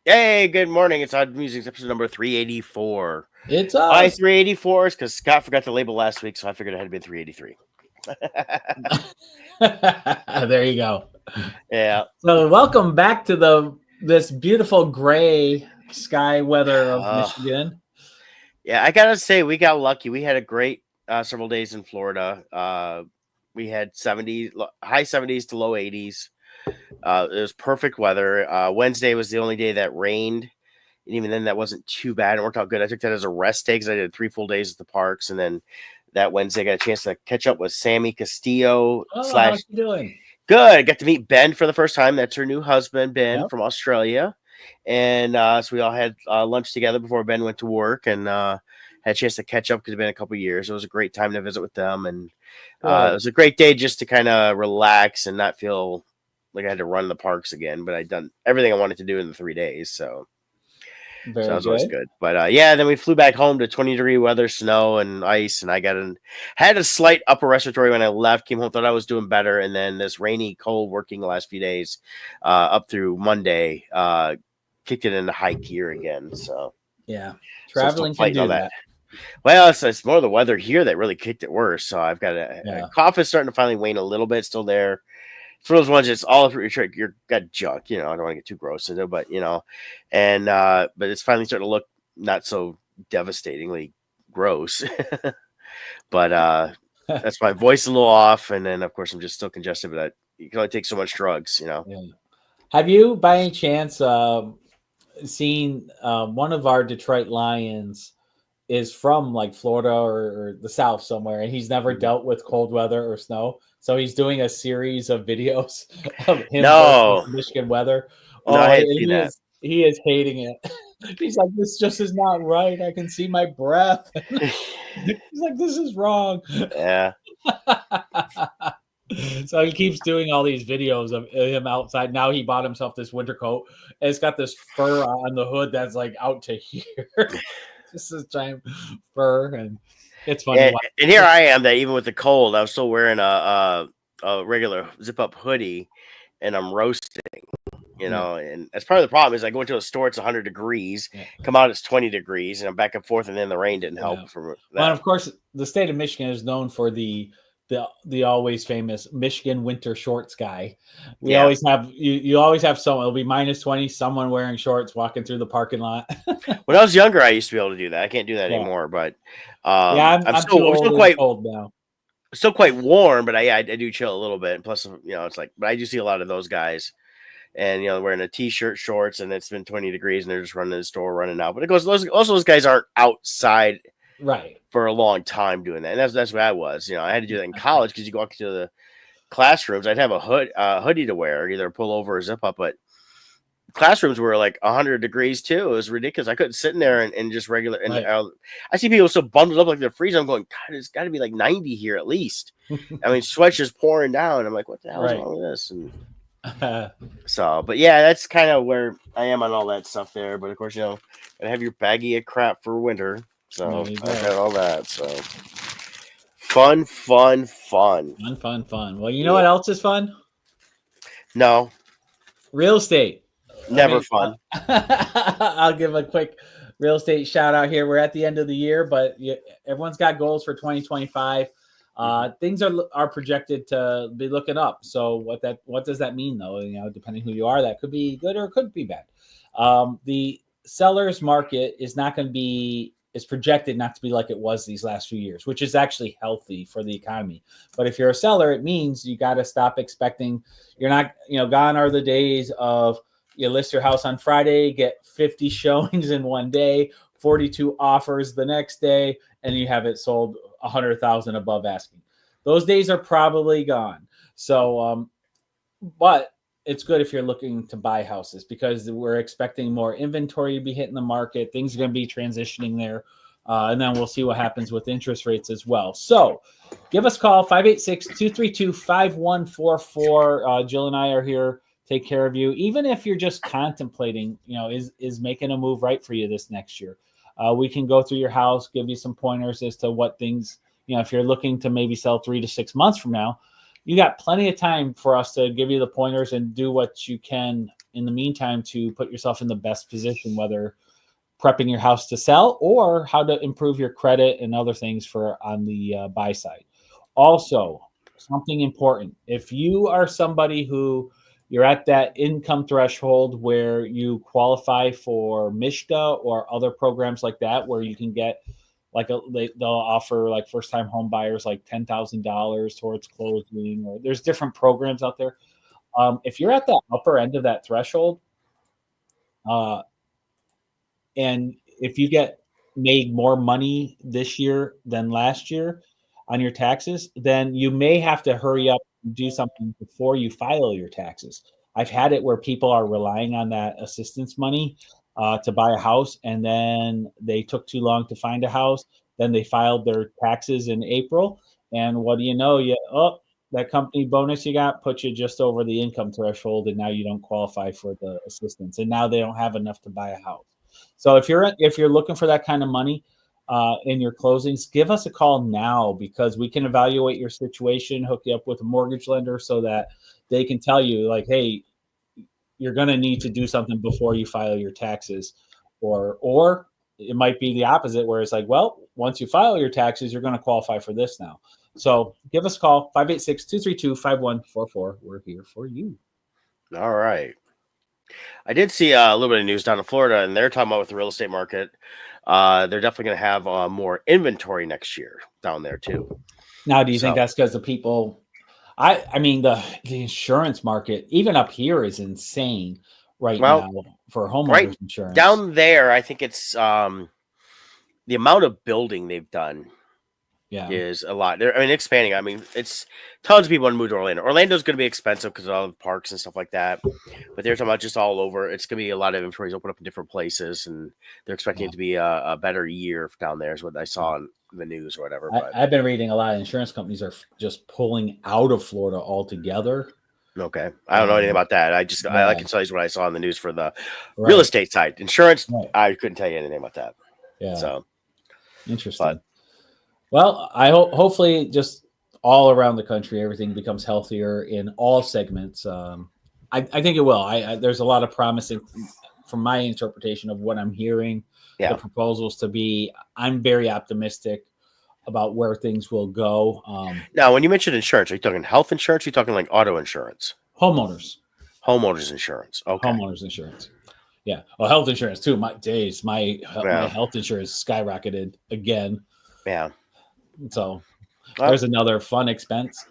Hey, good morning. It's Odd Musings, episode number 384. It's Why us. 384 is because Scott forgot to label last week, so I figured it had to be 383. There you go. Yeah. So welcome back to this beautiful gray sky weather of Michigan. Yeah, I gotta say, we got lucky. We had a great several days in Florida. We had high 70s to low 80s. It was perfect weather. Wednesday was the only day that rained. And even then, that wasn't too bad. It worked out good. I took that as a rest day because I did 3 full days at the parks. And then that Wednesday, I got a chance to catch up with Sammy Castillo Oh, slash how's you doing? good. I got to meet Ben for the first time. That's her new husband, Ben, Yep. from Australia. And so we all had lunch together before Ben went to work and had a chance to catch up because it's been a couple of years. It was a great time to visit with them. And it was a great day just to kind of relax and not feel like I had to run the parks again. But I'd done everything I wanted to do in the 3 days. So that was always good. But yeah, then we flew back home to 20-degree weather, snow and ice, and I had a slight upper respiratory when I left. Came home, thought I was doing better, and then this rainy, cold working the last few days, up through Monday, kicked it into high gear again. So yeah, traveling can do that. Well, it's more the weather here that really kicked it worse. So I've got a cough is starting to finally wane a little bit, still there. It's one of those ones that's all through your got junk, I don't want to get too gross into it, but and but it's finally starting to look not so devastatingly gross. But that's my voice a little off, and then of course I'm just still congested, but you can only take so much drugs, Yeah. Have you by any chance seen one of our Detroit Lions is from like Florida or the South somewhere, and he's never dealt with cold weather or snow. So he's doing a series of videos of him versus Michigan weather. Oh, I hadn't seen that. He is hating it. He's like, this just is not right. I can see my breath. He's like, this is wrong. Yeah. So he keeps doing all these videos of him outside. Now he bought himself this winter coat. And it's got this fur on the hood that's like out to here. This is giant fur, and it's funny. And here I am, that even with the cold, I was still wearing a regular zip-up hoodie, and I'm roasting. And that's part of the problem is I go into a store, it's 100 degrees, come out, it's 20 degrees, and I'm back and forth, and then the rain didn't help. From that. Well, and of course, the state of Michigan is known for the always famous Michigan winter shorts guy. We always have you always have someone. It'll be -20, someone wearing shorts walking through the parking lot. When I was younger, I used to be able to do that. I can't do that anymore. But I'm still quite cold now. Still quite warm, but I do chill a little bit. And plus, it's like, but I do see a lot of those guys, and wearing a t-shirt, shorts, and it's been 20 degrees, and they're just running to the store, running out. But it goes. Those guys aren't outside. Right. For a long time doing that. And that's what I was. I had to do that in college because you go up to the classrooms. I'd have a hoodie to wear, either pull over or zip up, but classrooms were like 100 degrees too. It was ridiculous. I couldn't sit in there and just regular. And I see people so bundled up like they're freezing. I'm going, God, it's got to be like 90 here at least. I mean, sweat's just pouring down. I'm like, what the hell is wrong with this? And so, but yeah, that's kind of where I am on all that stuff there. But of course, gotta have your baggie of crap for winter. So I got all that. So fun. Well, you know what else is fun? No. Real estate. Never fun. I'll give a quick real estate shout out here. We're at the end of the year, but everyone's got goals for 2025. Things are projected to be looking up. So what does that mean though? Depending who you are, that could be good or it could be bad. The seller's market is not going to be. Is projected not to be like it was these last few years, which is actually healthy for the economy. But if you're a seller, it means you got to stop expecting. You're not, gone are the days of you list your house on Friday, get 50 showings in one day, 42 offers the next day, and you have it sold 100,000 above asking. Those days are probably gone. So, but it's good if you're looking to buy houses because we're expecting more inventory to be hitting the market. Things are going to be transitioning there. And then we'll see what happens with interest rates as well. So give us a call, 586-232-5144. Jill and I are here. Take care of you. Even if you're just contemplating, is making a move right for you this next year. We can go through your house, give you some pointers as to what things, if you're looking to maybe sell 3 to 6 months from now, you got plenty of time for us to give you the pointers and do what you can in the meantime to put yourself in the best position, whether prepping your house to sell or how to improve your credit and other things for on the buy side. Also, something important: if you are somebody who you're at that income threshold where you qualify for Mishta or other programs like that, where you can get like they'll offer like first time home buyers like $10,000 towards closing, or there's different programs out there. If you're at the upper end of that threshold, uh, and if you get made more money this year than last year on your taxes, then you may have to hurry up and do something before you file your taxes. I've had it where people are relying on that assistance money to buy a house, and then they took too long to find a house. Then they filed their taxes in April, and what do you know? That company bonus you got put you just over the income threshold, and now you don't qualify for the assistance, and now they don't have enough to buy a house. So if you're looking for that kind of money in your closings, give us a call now, because we can evaluate your situation, hook you up with a mortgage lender so that they can tell you like, hey, you're going to need to do something before you file your taxes, or it might be the opposite where it's like, well, once you file your taxes, you're going to qualify for this now. So give us a call, 586-232-5144. We're here for you. All right. I did see a little bit of news down in Florida, and they're talking about with the real estate market. They're definitely going to have more inventory next year down there too. Now, do you think that's because the people? I mean the insurance market even up here is insane right now for homeowners insurance. Down there, I think it's the amount of building they've done is a lot. I mean, expanding. I mean, it's tons of people want to move to Orlando. Orlando's going to be expensive because of all the parks and stuff like that. But they're talking about just all over. It's going to be a lot of inventories open up in different places, and they're expecting it to be a better year down there. Is what I saw in the news or whatever. I've been reading a lot of insurance companies are just pulling out of Florida altogether. Okay, I don't know anything about that. I can tell you what I saw in the news for the real estate side. Insurance, I couldn't tell you anything about that. Yeah, so interesting. Well, I hope hopefully just all around the country, everything becomes healthier in all segments. I think it will. There's a lot of promising from my interpretation of what I'm hearing. The proposals to be. I'm very optimistic about where things will go. Now, when you mentioned insurance, are you talking health insurance? Or are you talking like auto insurance? Homeowners insurance. Okay. Homeowners insurance. Yeah. Well, health insurance too. My health insurance skyrocketed again. Yeah. So there's another fun expense.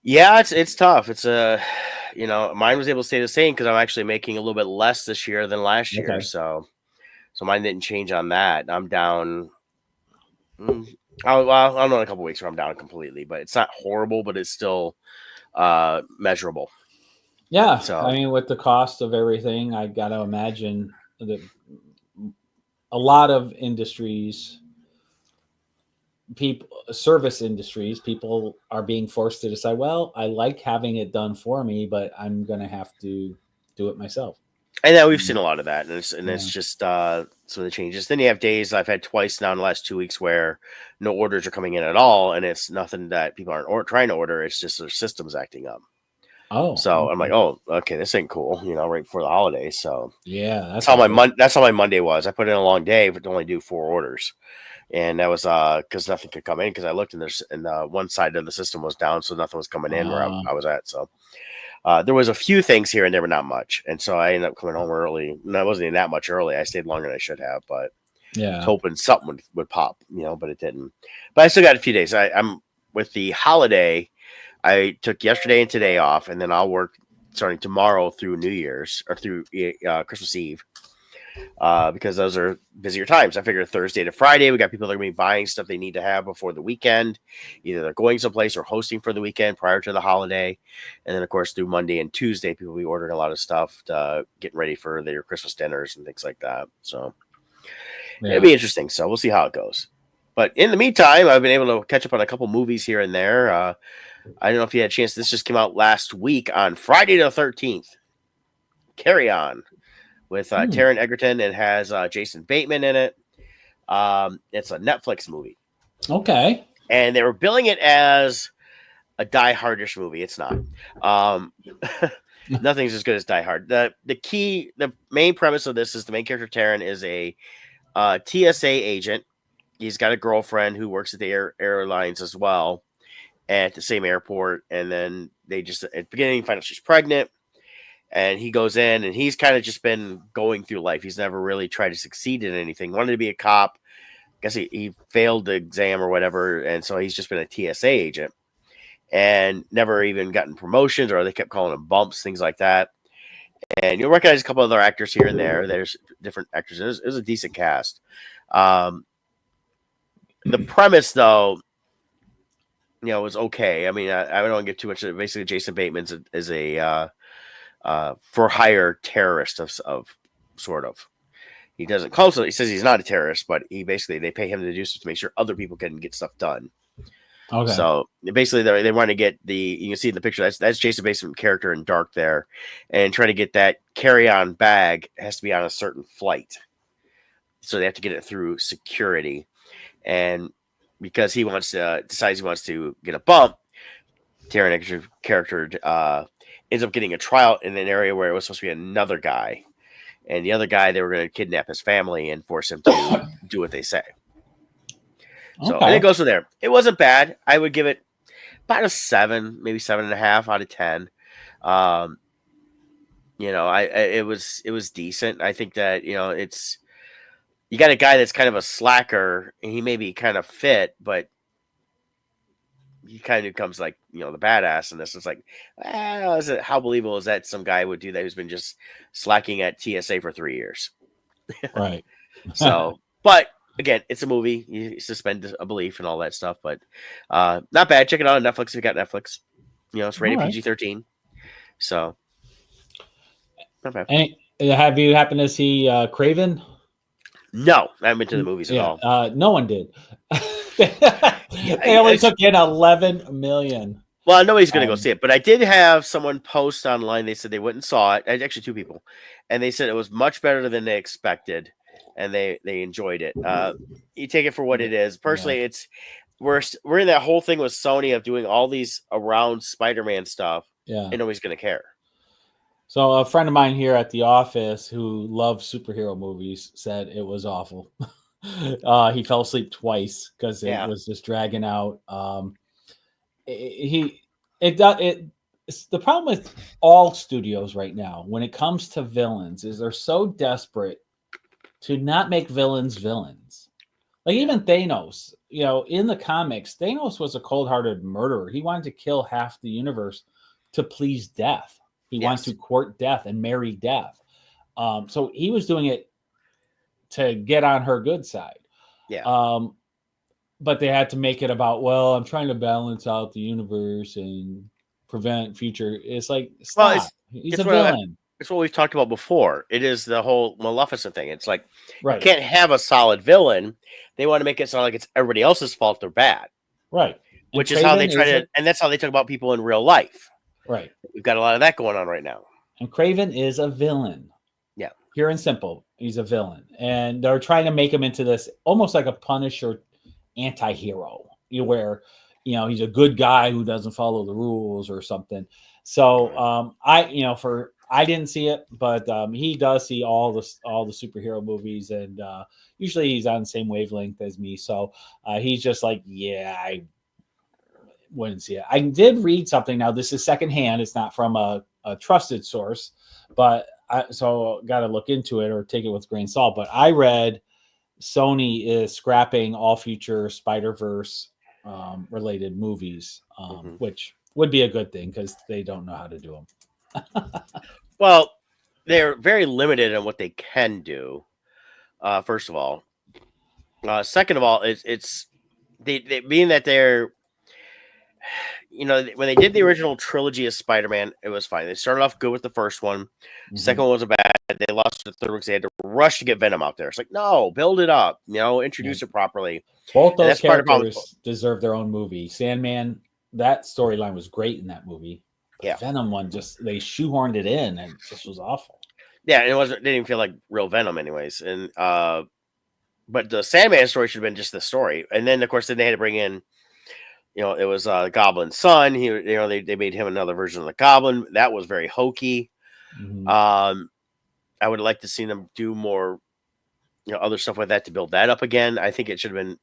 Yeah, it's tough. It's mine was able to stay the same because I'm actually making a little bit less this year than last year. So mine didn't change on that. I'm down. I don't know in a couple weeks where I'm down completely, but it's not horrible, but it's still measurable. Yeah. So, I mean, with the cost of everything, I got to imagine that a lot of industries, service industries, people are being forced to decide, well, I like having it done for me, but I'm going to have to do it myself. And then we've seen a lot of that, and it's just some of the changes. Then you have days I've had twice now in the last 2 weeks where no orders are coming in at all, and it's nothing that people aren't trying to order. It's just their system's acting up. Oh, so I'm like, oh, okay, this ain't cool. Right before the holidays. So yeah, that's how my Monday was. I put in a long day, but only do 4 orders. And that was because nothing could come in because I looked and one side of the system was down, so nothing was coming in where I was at. So there was a few things here and there, but not much. And so I ended up coming home early. And I wasn't even that much early. I stayed longer than I should have, but I was hoping something would pop, but it didn't. But I still got a few days. I'm with the holiday. I took yesterday and today off, and then I'll work starting tomorrow through New Year's or through Christmas Eve. Because those are busier times. I figure Thursday to Friday, we got people that are going to be buying stuff they need to have before the weekend. Either they're going someplace or hosting for the weekend prior to the holiday. And then, of course, through Monday and Tuesday, people will be ordering a lot of stuff to getting ready for their Christmas dinners and things like that. So it'll be interesting. So we'll see how it goes. But in the meantime, I've been able to catch up on a couple movies here and there. I don't know if you had a chance. This just came out last week on Friday the 13th. Carry On. With Taron Egerton, and has Jason Bateman in it. It's a Netflix movie. Okay. And they were billing it as a Die Hardish movie. It's not. Um, nothing's as good as Die Hard. The main premise of this is the main character Taryn is a TSA agent. He's got a girlfriend who works at the airlines as well at the same airport, and then they just at the beginning find out she's pregnant, and he goes in, and he's kind of just been going through life. He's never really tried to succeed in anything. Wanted to be a cop. Guess he failed the exam or whatever, and so he's just been a TSA agent and never even gotten promotions, or they kept calling him bumps, things like that. And you'll recognize a couple other actors here and there. There's different actors. It was a decent cast. The premise, though, was okay. I mean, I don't get too much. Basically, Jason Bateman is a for hire terrorist of sort of. He doesn't call himself. He says he's not a terrorist, but they pay him to do stuff to make sure other people can get stuff done. Okay. So basically, they want to get you can see in the picture that's Jason Bateman's character in dark there, and try to get that carry-on bag. It has to be on a certain flight, so they have to get it through security, and because he decides he wants to get a bump, Taron character ends up getting a tryout in an area where it was supposed to be another guy, and the other guy they were going to kidnap his family and force him to do what they say. So and it goes from there. It wasn't bad. I would give it about a 7, maybe 7.5 out of 10. It was decent. I think that it's you got a guy that's kind of a slacker, and he may be kind of fit, but he kind of becomes like the badass in this. It's like, how believable is that some guy would do that who's been just slacking at TSA for 3 years? Right. So, but. Again, it's a movie. You suspend a belief and all that stuff, but not bad. Check it out on Netflix if you got Netflix. It's rated PG-13, so not bad. Have you happened to see Craven? No, I haven't been to the movies at all. No one did. They only took in 11 million. Well, nobody's going to go see it, but I did have someone post online. They said they went and saw it. Actually, 2 people, and they said it was much better than they expected. And they enjoyed it. You take it for what it is. Personally, it's we're in that whole thing with Sony of doing all these around Spider-Man stuff. Yeah, and nobody's gonna care. So a friend of mine here at the office who loves superhero movies said it was awful. He fell asleep twice because it was just dragging out. It's the problem with all studios right now when it comes to villains is they're so desperate to not make villains. Like even Thanos, in the comics, Thanos was a cold-hearted murderer. He wanted to kill half the universe to please death. He wanted to court death and marry death. So he was doing it to get on her good side. Yeah. But they had to make it about, well, I'm trying to balance out the universe and prevent future. It's like, stop. Well, he's a villain. It's what we've talked about before. It is the whole Maleficent thing. It's like you can't have a solid villain. They want to make it sound like it's everybody else's fault they're bad. Right. Which is how they try to, and that's how they talk about people in real life. Right. We've got a lot of that going on right now. And Craven is a villain. Yeah. Pure and simple. He's a villain. And they're trying to make him into this almost like a Punisher anti-hero. Where, he's a good guy who doesn't follow the rules or something. So I didn't see it, but he does see all the superhero movies, and usually he's on the same wavelength as me. So he's just like, I wouldn't see it. I did read something. Now this is secondhand; it's not from a trusted source, but so got to look into it or take it with a grain of salt. But I read Sony is scrapping all future Spider-Verse related movies, which would be a good thing because they don't know how to do them. Well, they're very limited on what they can do. First of all, second of all, it's they being that they're when they did the original trilogy of Spider-Man, it was fine. They started off good with the first one. Second one was bad. They lost the third one because they had to rush to get Venom out there. It's like, no, build it up. Introduce it properly. Both those characters deserve their own movie. Sandman, that storyline was great in that movie. The Venom one, they shoehorned it in, and it just was awful. Yeah, and it didn't even feel like real Venom, anyways. And but the Sandman story should have been just the story, and then of course they had to bring in it was Goblin's son. They made him another version of the Goblin. That was very hokey. Mm-hmm. Um, I would like to see them do more, other stuff with that to build that up again. I think it should have been.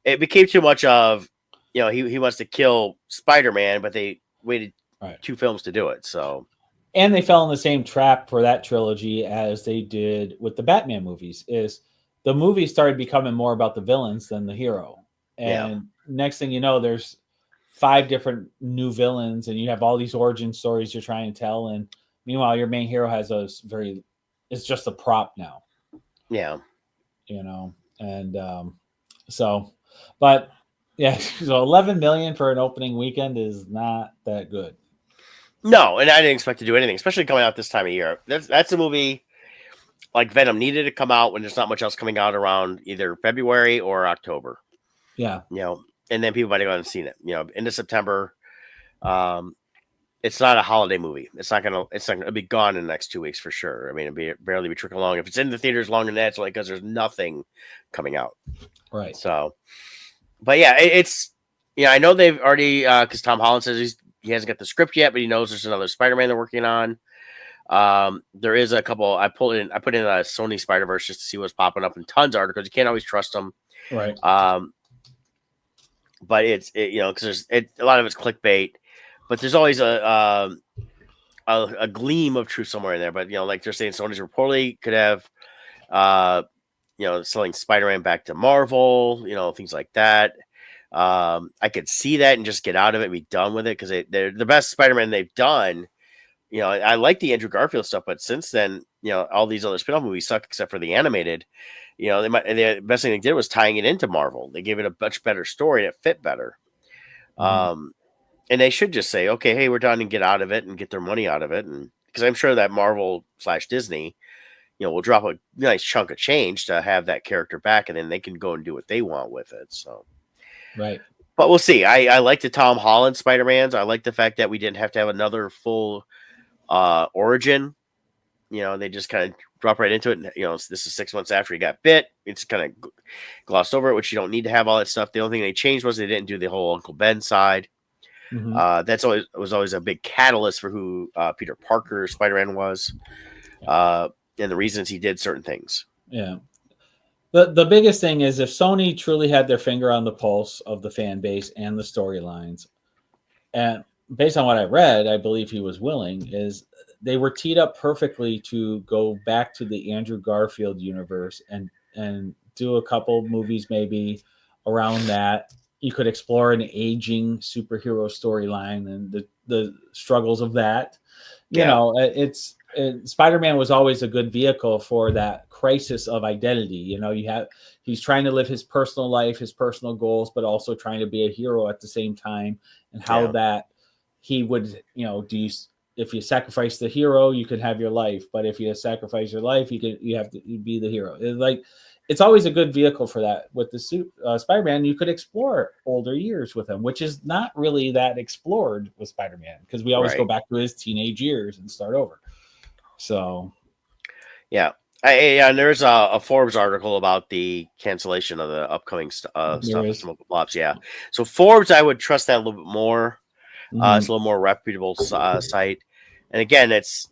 It became too much of, he wants to kill Spider-Man, but they waited Right. 2 films to do it. So And they fell in the same trap for that trilogy as they did with the Batman movies. Is the movie started becoming more about the villains than the hero, yeah, and next thing you know, there's 5 different new villains, and you have all these origin stories you're trying to tell, and meanwhile, your main hero has a very, it's just a prop now, yeah. and so, but yeah, so 11 million for an opening weekend is not that good. No, and I didn't expect to do anything, especially coming out this time of year. That's a movie like Venom needed to come out when there's not much else coming out around either February or October. Yeah. And then people might have gone and seen it. Into September. Um, it's not a holiday movie. It's not gonna be gone in the next 2 weeks for sure. I mean, barely be trickling along. If it's in the theaters longer than that, it's only because there's nothing coming out. Right. So, but yeah, it's I know they've already because Tom Holland says he hasn't got the script yet, but he knows there's another Spider-Man they're working on. There is a couple. I put in a Sony Spider-Verse just to see what's popping up in tons of articles. You can't always trust them. Right. But because there's a lot of it's clickbait, but there's always a gleam of truth somewhere in there. But like they're saying, Sony's reportedly could have selling Spider-Man back to Marvel, things like that. I could see that and just get out of it and be done with it because they're the best Spider-Man they've done. I like the Andrew Garfield stuff, but since then, all these other spin-off movies suck except for the animated. The best thing they did was tying it into Marvel. They gave it a much better story that fit better. Mm-hmm. And they should just say, okay, hey, we're done, and get out of it and get their money out of it. And because I'm sure that Marvel/Disney, will drop a nice chunk of change to have that character back, and then they can go and do what they want with it. So, Right. but we'll see. I like the Tom Holland Spider-Mans. I like the fact that we didn't have to have another full origin. They just kind of drop right into it. And, this is 6 months after he got bit. It's kind of glossed over it, which you don't need to have all that stuff. The only thing they changed was they didn't do the whole Uncle Ben side. Mm-hmm. Was always a big catalyst for who Peter Parker Spider-Man was, and the reasons he did certain things. Yeah. The biggest thing is if Sony truly had their finger on the pulse of the fan base and the storylines, and based on what I read, I believe he was willing, is they were teed up perfectly to go back to the Andrew Garfield universe and do a couple movies maybe around that. You could explore an aging superhero storyline and the struggles of that. Spider-Man was always a good vehicle for that crisis of identity. He's trying to live his personal life, his personal goals, but also trying to be a hero at the same time, and how that he would, if you sacrifice the hero, you can have your life, but if you sacrifice your life, you have to be the hero. It's always a good vehicle for that. With the Spider-Man, you could explore older years with him, which is not really that explored with Spider-Man because we always go back to his teenage years and start over. So, yeah. And there's a Forbes article about the cancellation of the upcoming stuff. Yeah. So Forbes, I would trust that a little bit more. Mm-hmm. It's a little more reputable site. And again, it's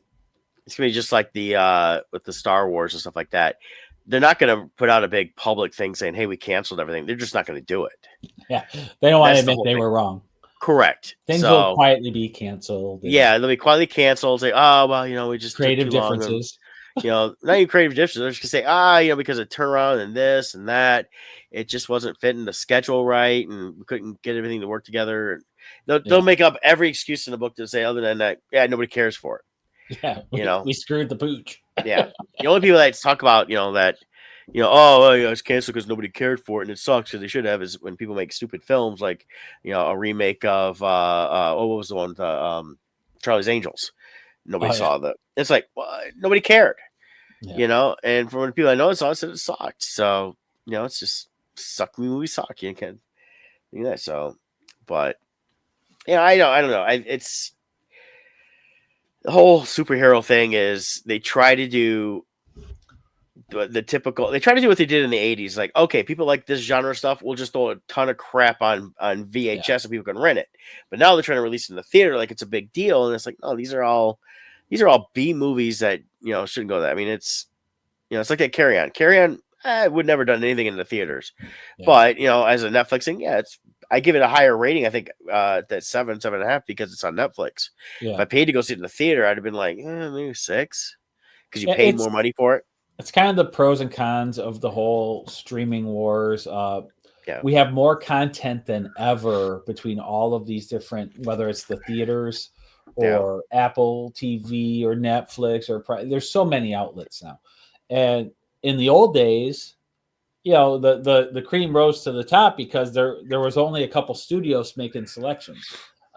gonna be just like the with the Star Wars and stuff like that. They're not going to put out a big public thing saying, "Hey, we canceled everything." They're just not going to do it. Yeah, they don't want to admit they were wrong. Correct. Things will quietly be canceled. Yeah, they'll be quietly canceled. Say, "Oh, well, we just creative took too differences." Long. Not even creative differences. They're just gonna say, because of turnaround and this and that, it just wasn't fitting the schedule right, and we couldn't get everything to work together. They'll make up every excuse in the book to say, other than that, nobody cares for it. Yeah, we screwed the pooch. Yeah, the only people that talk about that it's canceled because nobody cared for it and it sucks because they should have, is when people make stupid films like a remake of what was the one, Charlie's Angels. Nobody saw that. It's like, well, nobody cared, and from the people I know saw it, said it sucked. So it's just suck movie suck. You can't do that. So, but I don't know. It's the whole superhero thing is they try to do the typical. They try to do what they did in the '80s. Like, okay, people like this genre stuff. We'll just throw a ton of crap on Yeah. VHS so people can rent it. But now they're trying to release it in the theater like it's a big deal, and it's like, no, these are all B movies that shouldn't go there. I mean, it's it's like that Carry On. Carry On, I would never done anything in the theaters, Yeah. but as a Netflix thing, yeah, I give it a higher rating. I think that 7.5 because it's on Netflix. If Yeah. I paid to go see it in the theater, I'd have been like maybe 6 because you Yeah, paid more money for it. it's kind of the pros and cons of the whole streaming wars. Yeah, We have more content than ever between all of these different, whether it's the theaters yeah, or Apple TV or Netflix there's so many outlets now. And in the old days, the cream rose to the top because there was only a couple studios making selections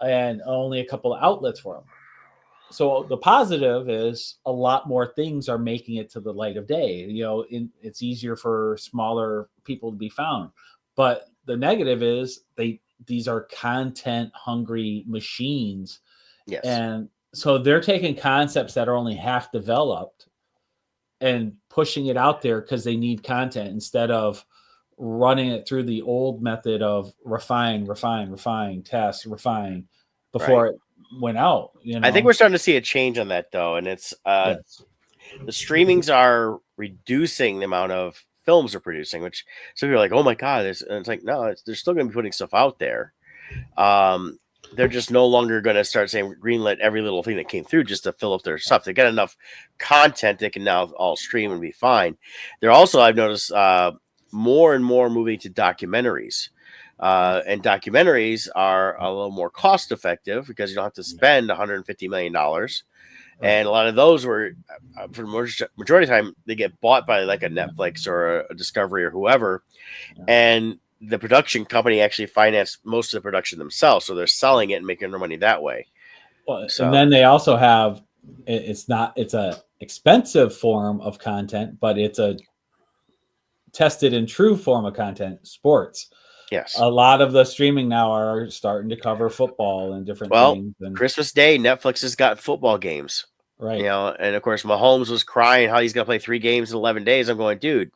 and only a couple of outlets for them. So the positive is a lot more things are making it to the light of day. It's easier for smaller people to be found. But the negative is these are content hungry machines, yes, and so they're taking concepts that are only half developed and pushing it out there because they need content instead of running it through the old method of refine, test, refine right. before it went out. I think we're starting to see a change on that though, and it's Yes. the streamings are reducing the amount of films they're producing, which some people are like, oh my god, and it's like no, they're still going to be putting stuff out there. They're just no longer going to start saying greenlit every little thing that came through just to fill up their stuff. They got enough content they can now all stream and be fine. They're also, I've noticed, more and more moving to documentaries. And documentaries are a little more cost effective because you don't have to spend $150 million. Right. And a lot of those were, for the majority of the time, they get bought by like a Netflix or a Discovery or whoever. Yeah. And the production company actually financed most of the production themselves. So they're selling it and making their money that way. Well, So, and then they also have it's a expensive form of content, but it's a tested and true form of content, sports. yes. A lot of the streaming now are starting to cover football and different things. And Christmas Day, Netflix has got football games. right. And of course, Mahomes was crying how he's going to play 3 games in 11 days. I'm going, dude,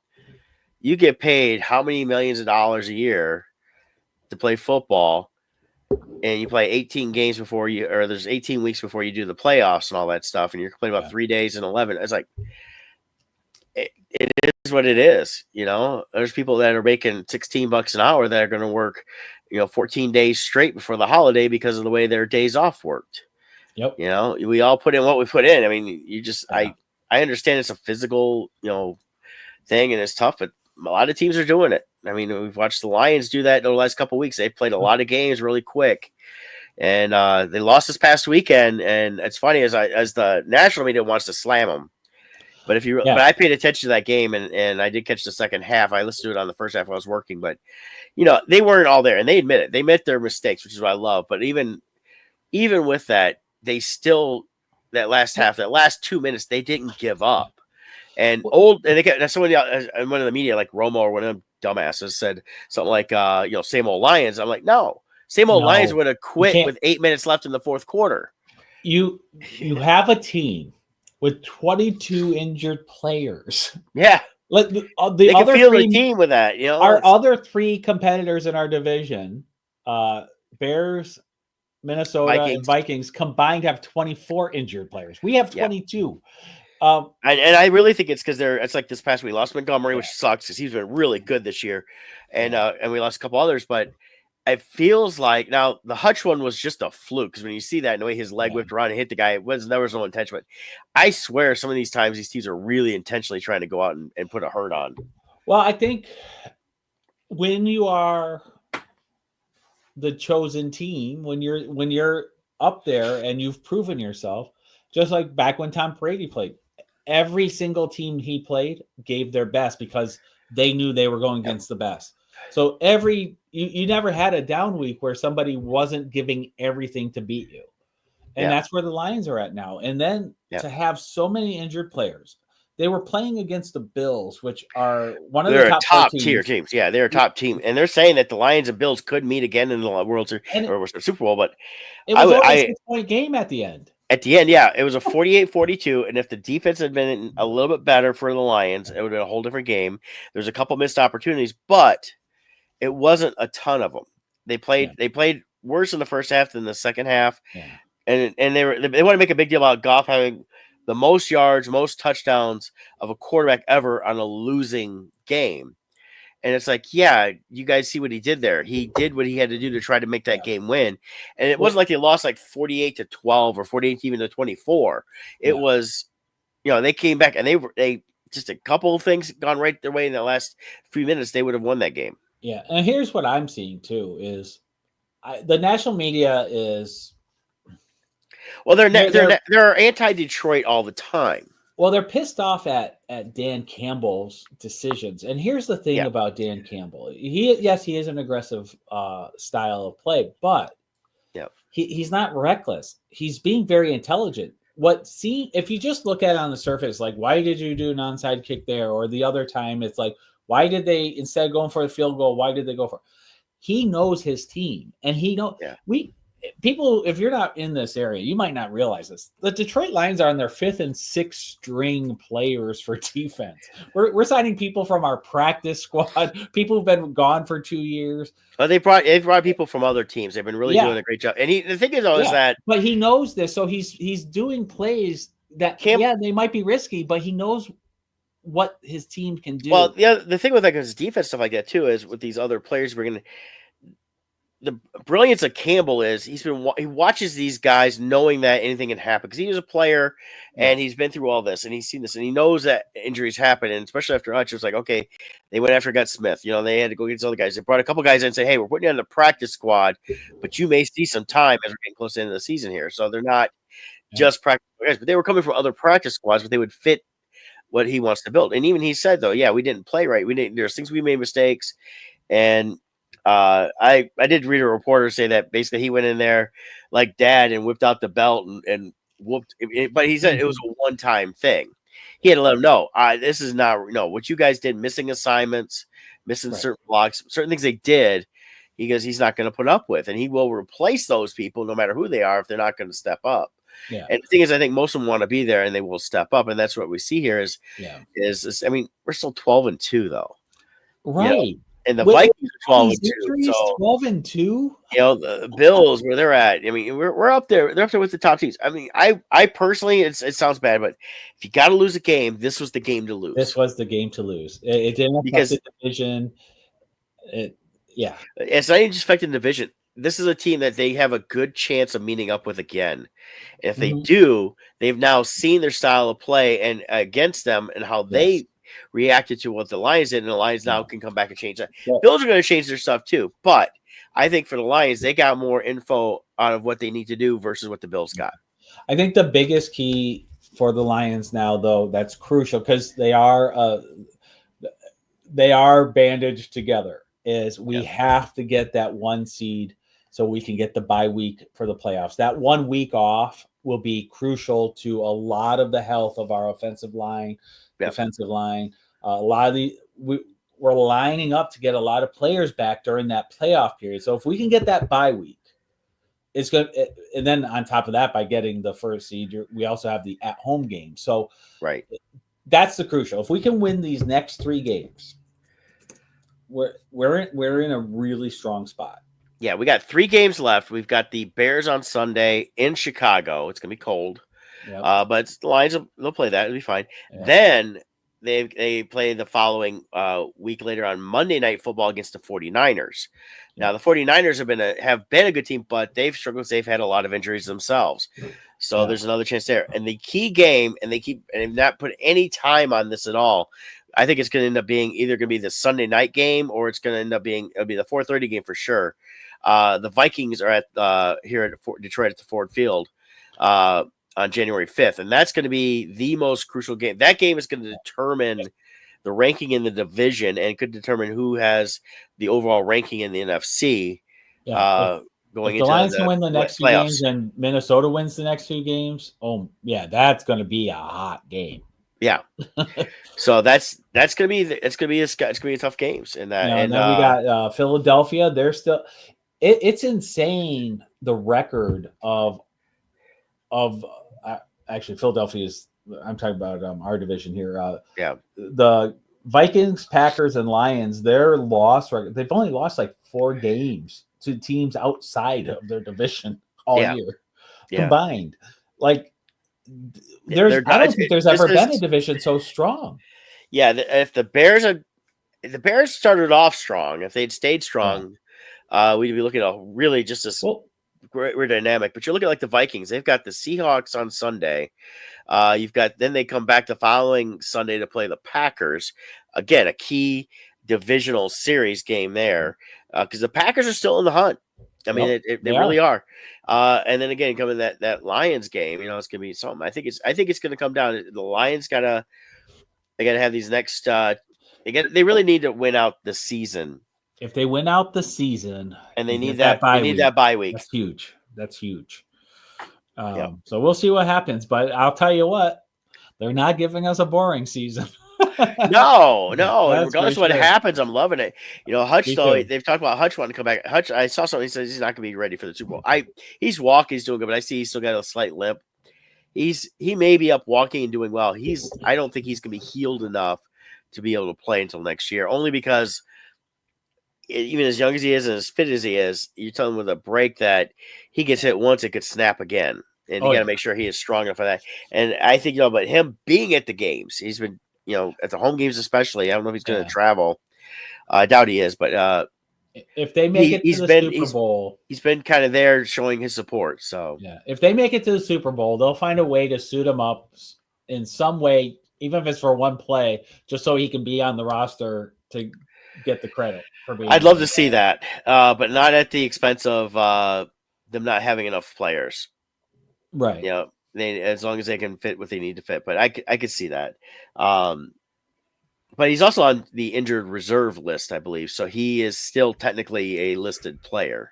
you get paid how many millions of dollars a year to play football, and you play 18 games before there's 18 weeks before you do the playoffs and all that stuff, and you're complaining about 3 days and 11. It's like, it is what it is. There's people that are making $16 an hour that are going to work, 14 days straight before the holiday because of the way their days off worked. Yep. We all put in what we put in. I mean, I understand it's a physical, thing and it's tough, but a lot of teams are doing it. I mean, we've watched the Lions do that in the last couple of weeks. They played a lot of games really quick, and they lost this past weekend. And it's funny as the national media wants to slam them, but but I paid attention to that game and I did catch the second half. I listened to it on the first half while I was working, but they weren't all there, and they admit it. They admit their mistakes, which is what I love. But even with that, they still that last 2 minutes, they didn't give up. And they got someone in one of the media, like Romo or one of them dumbasses, said something like, same old Lions. I'm like, no, same old Lions would have quit with 8 minutes left in the fourth quarter. You have a team with 22 injured players. Yeah. They can feel the team with that. Our other 3 competitors in our division, Bears, Minnesota, and Vikings combined have 24 injured players. We have 22. And I really think it's because it's like this past week we lost Montgomery, which sucks because he's been really good this year, and we lost a couple others. But it feels like now the Hutch one was just a fluke because when you see that and the way his leg whipped around and hit the guy, there was no intention. But I swear, some of these times these teams are really intentionally trying to go out and put a hurt on. Well, I think when you are the chosen team, when you're up there and you've proven yourself, just like back when Tom Brady played. Every single team he played gave their best because they knew they were going against the best. So you never had a down week where somebody wasn't giving everything to beat you. And that's where the Lions are at now. And then to have so many injured players, they were playing against the Bills, which are one of the top tier teams. Yeah, they're a top team. And they're saying that the Lions and Bills could meet again in the World Series or Super Bowl, but it was only a 6-point game at the end. At the end, yeah, it was a 48-42, and if the defense had been a little bit better for the Lions, it would have been a whole different game. There's a couple missed opportunities, but it wasn't a ton of them. They Yeah, played worse in the first half than the second half, yeah, and they want to make a big deal about Goff having the most yards, most touchdowns of a quarterback ever on a losing game. And it's like, yeah, you guys see what he did there. He did what he had to do to try to make that yeah. game win. And it Well, wasn't like they lost like 48-12 or 48 even to 24. It yeah, was, they came back and they just a couple of things gone right their way in the last few minutes, they would have won that game. yeah. And here's what I'm seeing too is the national media is Well, they're they're anti-Detroit all the time. well, they're pissed off at Dan Campbell's decisions. And here's the thing Yeah, about Dan Campbell. He is an aggressive style of play, but yeah, he's not reckless. He's being very intelligent. If you just look at it on the surface, like why did you do an onside kick there? Or the other time it's like, why did they instead of going for a field goal, why did they go for it? He knows his team and yeah. we people, if you're not in this area, you might not realize this. The Detroit Lions are on their fifth and sixth string players for defense. We're signing people from our practice squad, people who've been gone for 2 years. But they brought people from other teams. They've been really Yeah, doing a great job. And the thing is, though, is yeah. that But he knows this, so he's doing plays that Camp. they might be risky, but he knows what his team can Well, do. the thing with like his defense stuff like that too is with these other players bringing the brilliance of Campbell is he watches these guys knowing that anything can happen because he was a player Yeah, and he's been through all this and he's seen this and he knows that injuries happen and especially after Hutch it was like okay they went after Gut Smith they had to go get these other guys they brought a couple guys in and say hey we're putting you on the practice squad but you may see some time as we're getting close to the end of the season here so they're not yeah, just practice guys but they were coming from other practice squads but they would fit what he wants to build and even he said though yeah we didn't play right there's things we made mistakes and I did read a reporter say that basically he went in there like dad and whipped out the belt and whooped it, but he said it was a one-time thing. He had to let him know, this is not what you guys did, missing assignments, missing right. certain blocks, certain things they did. He goes, he's not going to put up with, and he will replace those people no matter who they are if they're not going to step up. Yeah, And the thing is, I think most of them want to be there and they will step up, and that's what we see here yeah, is I mean, we're still 12-2 though, you know, right. and the With Vikings are all 12 these and 2. injuries, So 12-2. the Bills where they're at. I mean, we're up there. They're up there with the top teams. I mean, I personally, it sounds bad, but if you got to lose a game, this was the game to This lose was the game to lose. It didn't affect because the division. It, yeah, it's not even just affecting the division. This is a team that they have a good chance of meeting up with again. And if they mhm, do, they've now seen their style of play and against them and how yes, they reacted to what the Lions did, and the Lions now yeah. can come back and change that. Well, Bills are going to change their stuff too, but I think for the Lions, they got more info out of what they need to do versus what the Bills got. I think the biggest key for the Lions now, though, that's crucial because they are bandaged together. Is we Yeah, have to get that one seed so we can get the bye week for the playoffs. That 1 week off will be crucial to a lot of the health of our offensive line, yeah, defensive line. A lot of we're lining up to get a lot of players back during that playoff period. So if we can get that bye week, it's good. And then on top of that, by getting the first seed, we also have the at home game. So right. that's the crucial. If we can win these next 3 games, we're in a really strong spot. Yeah, we got 3 games left. We've got the Bears on Sunday in Chicago. It's gonna be cold, Yep. but the Lions they'll play that. It'll be fine. Yep. Then they play the following week later on Monday Night Football against the 49ers. Now Yep. the 49ers have been a good team, but they've struggled. They've had a lot of injuries themselves. So Yeah. there's another chance there. And the key game, and they've not put any time on this at all. I think it's going to end up being either going to be the Sunday night game or it's going to end up being it'll be the 4:30 game for sure. The Vikings are at here at Detroit at the Ford Field on January 5th, and that's going to be the most crucial game. That game is going to determine the ranking in the division and could determine who has the overall ranking in the NFC Yeah. uh, If going the into Lions can win the the next 2 games playoffs. and Minnesota wins the next 2 games, oh yeah, that's going to be a hot game. Yeah, so that's gonna be it's gonna be tough games and that And and then we got Philadelphia. They're still. It's insane the record of actually Philadelphia is. I'm talking about our division here. Yeah. The Vikings, Packers, and Lions. Their loss record. They've only lost like 4 games to teams outside of their division all Yeah. year Yeah. combined. Like They're I don't think there's this ever is been a division so strong. yeah. If the Bears started off strong, if they'd stayed Yeah. strong, we'd be looking at really just this Well, great dynamic. But you look at like the Vikings; they've got the Seahawks on Sunday. You've got then they come back the following Sunday to play the Packers. Again, a key divisional series game there because the Packers are still in the hunt. I mean, yep, they really are. And then again, coming that Lions game, it's gonna be something. I think it's gonna come down. The Lions gotta have these next. They really need to win out the season, if they win out the season and they and need get that bye week, that bye week. that's huge. That's huge. Yep. So we'll see what happens. But I'll tell you what, they're not giving us a boring season. No. That's Regardless of for what sure. happens, I'm loving it. Hutch Me though, too. they've talked about Hutch wanting to come back. Hutch, I saw something. He says he's not going to be ready for the Super Bowl. He's walking, he's doing good, but I see he's still got a slight limp. He may be up walking and doing well. I don't think he's going to be healed enough to be able to play until next year. Only because even as young as he is and as fit as he is, you're telling him with a break that he gets hit once, it could snap again. And you got to make sure he is strong enough for that. And I think, but him being at the games, he's been, at the home games especially. I don't know if he's going to travel. I doubt he is, but if they make it to the Super Bowl, he's been kind of there showing his support. So yeah, if they make it to the Super Bowl, they'll find a way to suit him up in some way, even if it's for one play, just so he can be on the roster to get the credit for being. I'd love to see that, but not at the expense of them not having enough players. Right. As long as they can fit what they need to fit. But I could see that. But he's also on the injured reserve list, I believe. So he is still technically a listed player.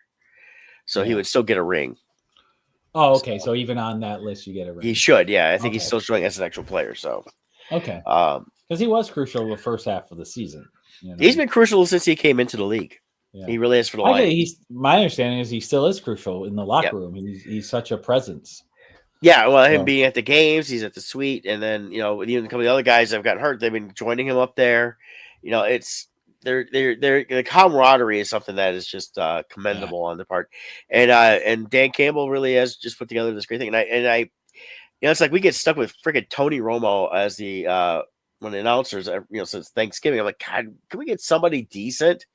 So he would still get a ring. Oh, okay. So even on that list, you get a ring. He should, yeah. I think he's still showing as an actual player. So okay, because he was crucial the first half of the season. He's been crucial since he came into the league. Yeah. He really is for the Lions. My understanding is he still is crucial in the locker room. He's such a presence. Yeah, well, him being at the games, he's at the suite, and then even a couple of the other guys that have gotten hurt, they've been joining him up there. It's the camaraderie is something that is just commendable on their part, and Dan Campbell really has just put together this great thing, and I it's like we get stuck with freaking Tony Romo as the one of the announcers, since Thanksgiving. I'm like, God, can we get somebody decent,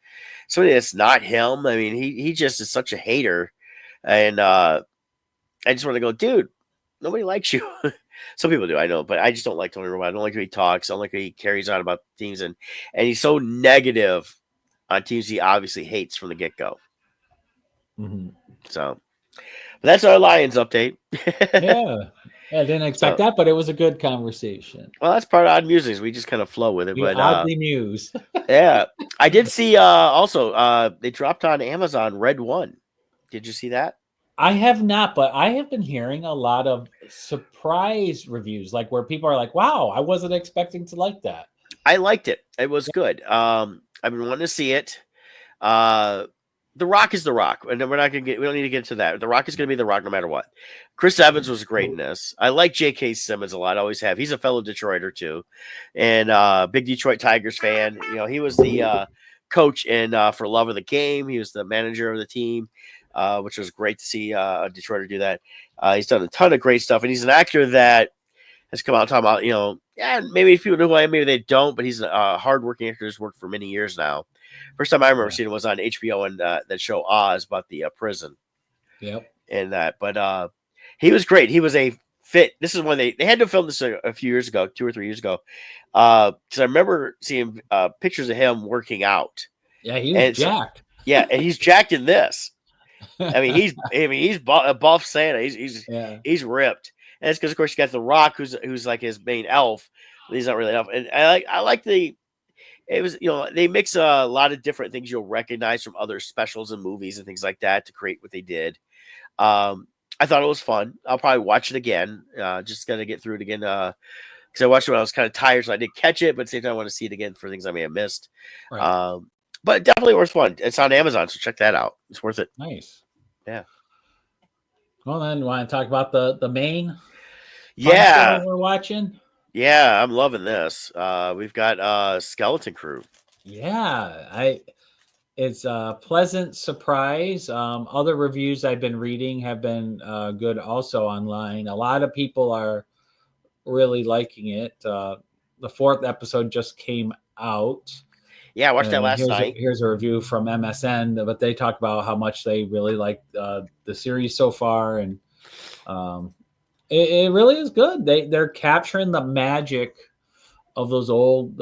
somebody that's not him? I mean, he just is such a hater, and I just want to go, dude. Nobody likes you. Some people do, I know, but I just don't like Tony Romo. I don't like how he talks. I don't like how he carries on about teams, and he's so negative on teams he obviously hates from the get-go. Mm-hmm. So, but that's our Lions update. Yeah, I didn't expect that, but it was a good conversation. Well, that's part of Odd Musings. We just kind of flow with it. You but oddly muse. Yeah, I did see. Also, they dropped on Amazon Red One. Did you see that? I have not, but I have been hearing a lot of surprise reviews, like where people are like, "Wow, I wasn't expecting to like that." I liked it. It was good. I've been wanting to see it. The Rock is The Rock, and we don't need to get into that. The Rock is going to be The Rock no matter what. Chris Evans was great in this. I like J.K. Simmons a lot. I always have. He's a fellow Detroiter too, and big Detroit Tigers fan. He was the coach in For Love of the Game. He was the manager of the team. Which was great to see a Detroiter do that. He's done a ton of great stuff, and he's an actor that has come out talking about, maybe people know who I am, maybe they don't, but he's a hardworking actor who's worked for many years now. First time I remember seeing him was on HBO and that show Oz about the prison. Yep. And that, but he was great. He was a fit. This is when they had to film this a few years ago, 2 or 3 years ago, because I remember seeing pictures of him working out. Yeah, he was jacked. Yeah, and he's jacked in this. I mean, he's buff Santa. He's ripped, and it's because of course you got The Rock, who's like his main elf. He's not really an elf, and I like it was they mix a lot of different things you'll recognize from other specials and movies and things like that to create what they did. I thought it was fun. I'll probably watch it again. Just gotta get through it again because I watched it when I was kind of tired, so I did catch it, but at the same time I want to see it again for things I may have missed. Right. But definitely worth one. It's on Amazon, so check that out. It's worth it. Nice. Yeah. Well, then, you want to talk about the main? fun show Yeah, we're watching. yeah, I'm loving this. We've got Skeleton Crew. Yeah, I it's a pleasant surprise. Other reviews I've been reading have been good also online. A lot of people are really liking it. The fourth episode just came out. Yeah, I watched that And last night. here's a review from MSN, but they talk about how much they really like the series so far, and um, it really is good. They're capturing the magic of those old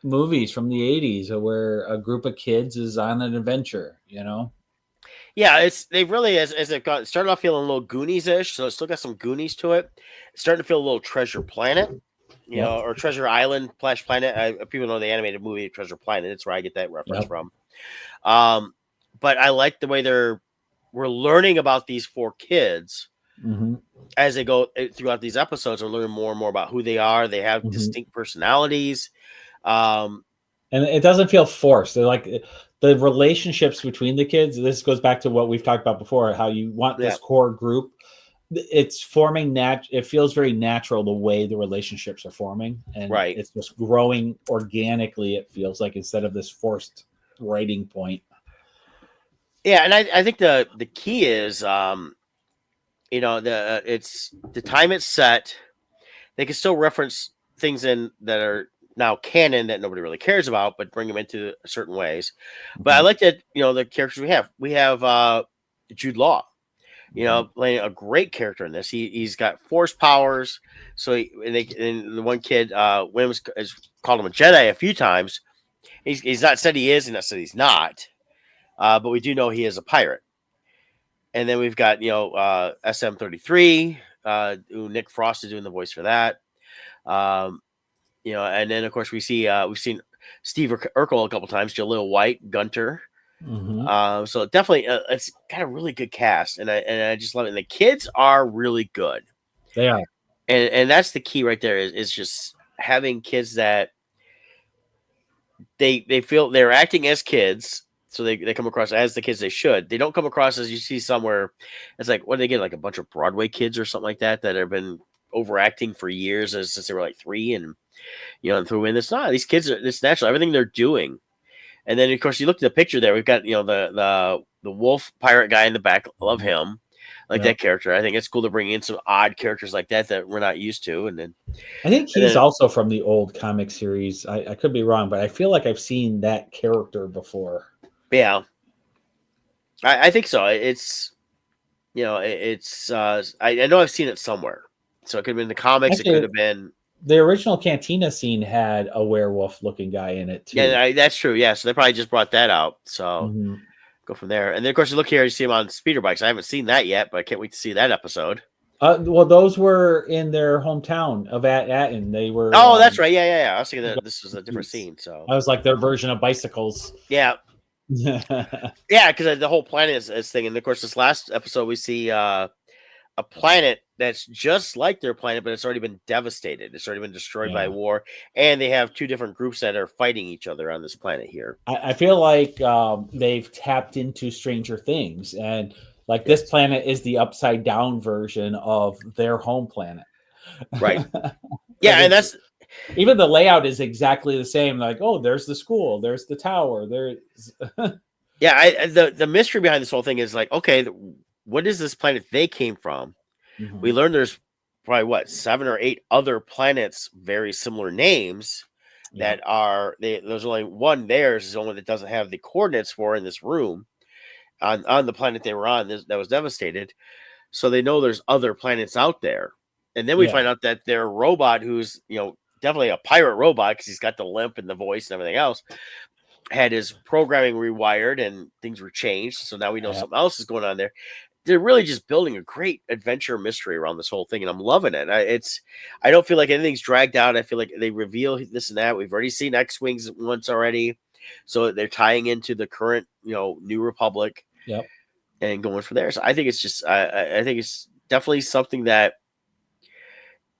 movies from the '80s, where a group of kids is on an adventure. You know. Yeah, they really as they've got started off feeling a little Goonies ish, so it's still got some Goonies to it. It's starting to feel a little Treasure Planet, Yep. or Treasure Island, Flash Planet. People know the animated movie Treasure Planet. That's where I get that reference Yep. from. But I like the way we're learning about these four kids Mm-hmm. as they go throughout these episodes. We're learning more and more about who they are. They have Mm-hmm. distinct personalities. Um, And it doesn't feel forced. They're like the relationships between the kids. This goes back to what we've talked about before, how you want yeah, this core group. It's forming it feels very natural the way the relationships are forming, and right. it's just growing organically. It feels like, instead of this forced writing point. Yeah, and I think the key is it's the time it's set. They can still reference things in that are now canon that nobody really cares about, but bring them into certain ways. But I Mhm. like that, the characters we have. We have Jude Law, Mhm. playing a great character in this. He's got force powers. So and the one kid, Williams has called him a Jedi a few times. He's not said he is, and not said he's not. But we do know he is a pirate. And then we've got SM-33, who Nick Frost is doing the voice for that. Um, and then of course we've seen Steve Urkel a couple times, Jaleel White, Gunter. Mhm. So definitely, it's got a really good cast, and I just love it. And the kids are really good, They are. and that's the key right there is just having kids that they feel they're acting as kids. So they come across as the kids they should. They don't come across as you see somewhere. It's like, what do they get? Like a bunch of Broadway kids or something like that have been overacting for years since they were like 3, and and through in. It's not, these kids are, it's natural. Everything they're doing. And then of course you look at the picture there. We've got the wolf pirate guy in the back. I love Mhm. him, like Yep. that character. I think it's cool to bring in some odd characters like that we're not used to. I think And he's then also from the old comic series. I could be wrong, but I feel like I've seen that character before. yeah, I think so. It's it's I know I've seen it somewhere. So it could have been the comics. It could Actually, have been. the original Cantina scene had a werewolf looking guy in it Yeah, too. that's true. Yeah, so they probably just brought that out. So Mhm. go from there. And then of course you look here, you see him on speeder bikes. I haven't seen that yet, but I can't wait to see that episode. Well, those were in their hometown of Atten. They were Oh, that's right. Yeah. I was thinking that this was a different bikes. scene. So I was like their version of bicycles. yeah, Yeah. yeah, because the whole planet is thing. And of course, this last episode we see a planet that's just like their planet, but it's already been devastated. It's already been destroyed by war, and they have two different groups that are fighting each other on this planet here. I feel like they've tapped into Stranger Things, and like this Yes, planet is the upside down version of their home planet. right. Like Yeah, and it's that's even the layout is exactly the same. Like, oh, there's the school, there's the tower, there's yeah. The mystery behind this whole thing is like, okay, what is this planet they came from? We Mhm. learned there's probably what 7 or 8 other planets, very similar names Yeah, that are there's only one theirs is the only that doesn't have the coordinates for in this room on the planet they were on that was devastated. So they know there's other planets out there. And then we yeah, find out that their robot, who's definitely a pirate robot because he's got the limp and the voice and everything else, had his programming rewired and things were changed. So now we know yeah, something else is going on there. They're really just building a great adventure mystery around this whole thing, and I'm loving it. I don't feel like anything's dragged out. I feel like they reveal this and that. We've already seen X-wings once already, so they're tying into the current, New Republic yep, and going from there. So I think it's just, I think it's definitely something that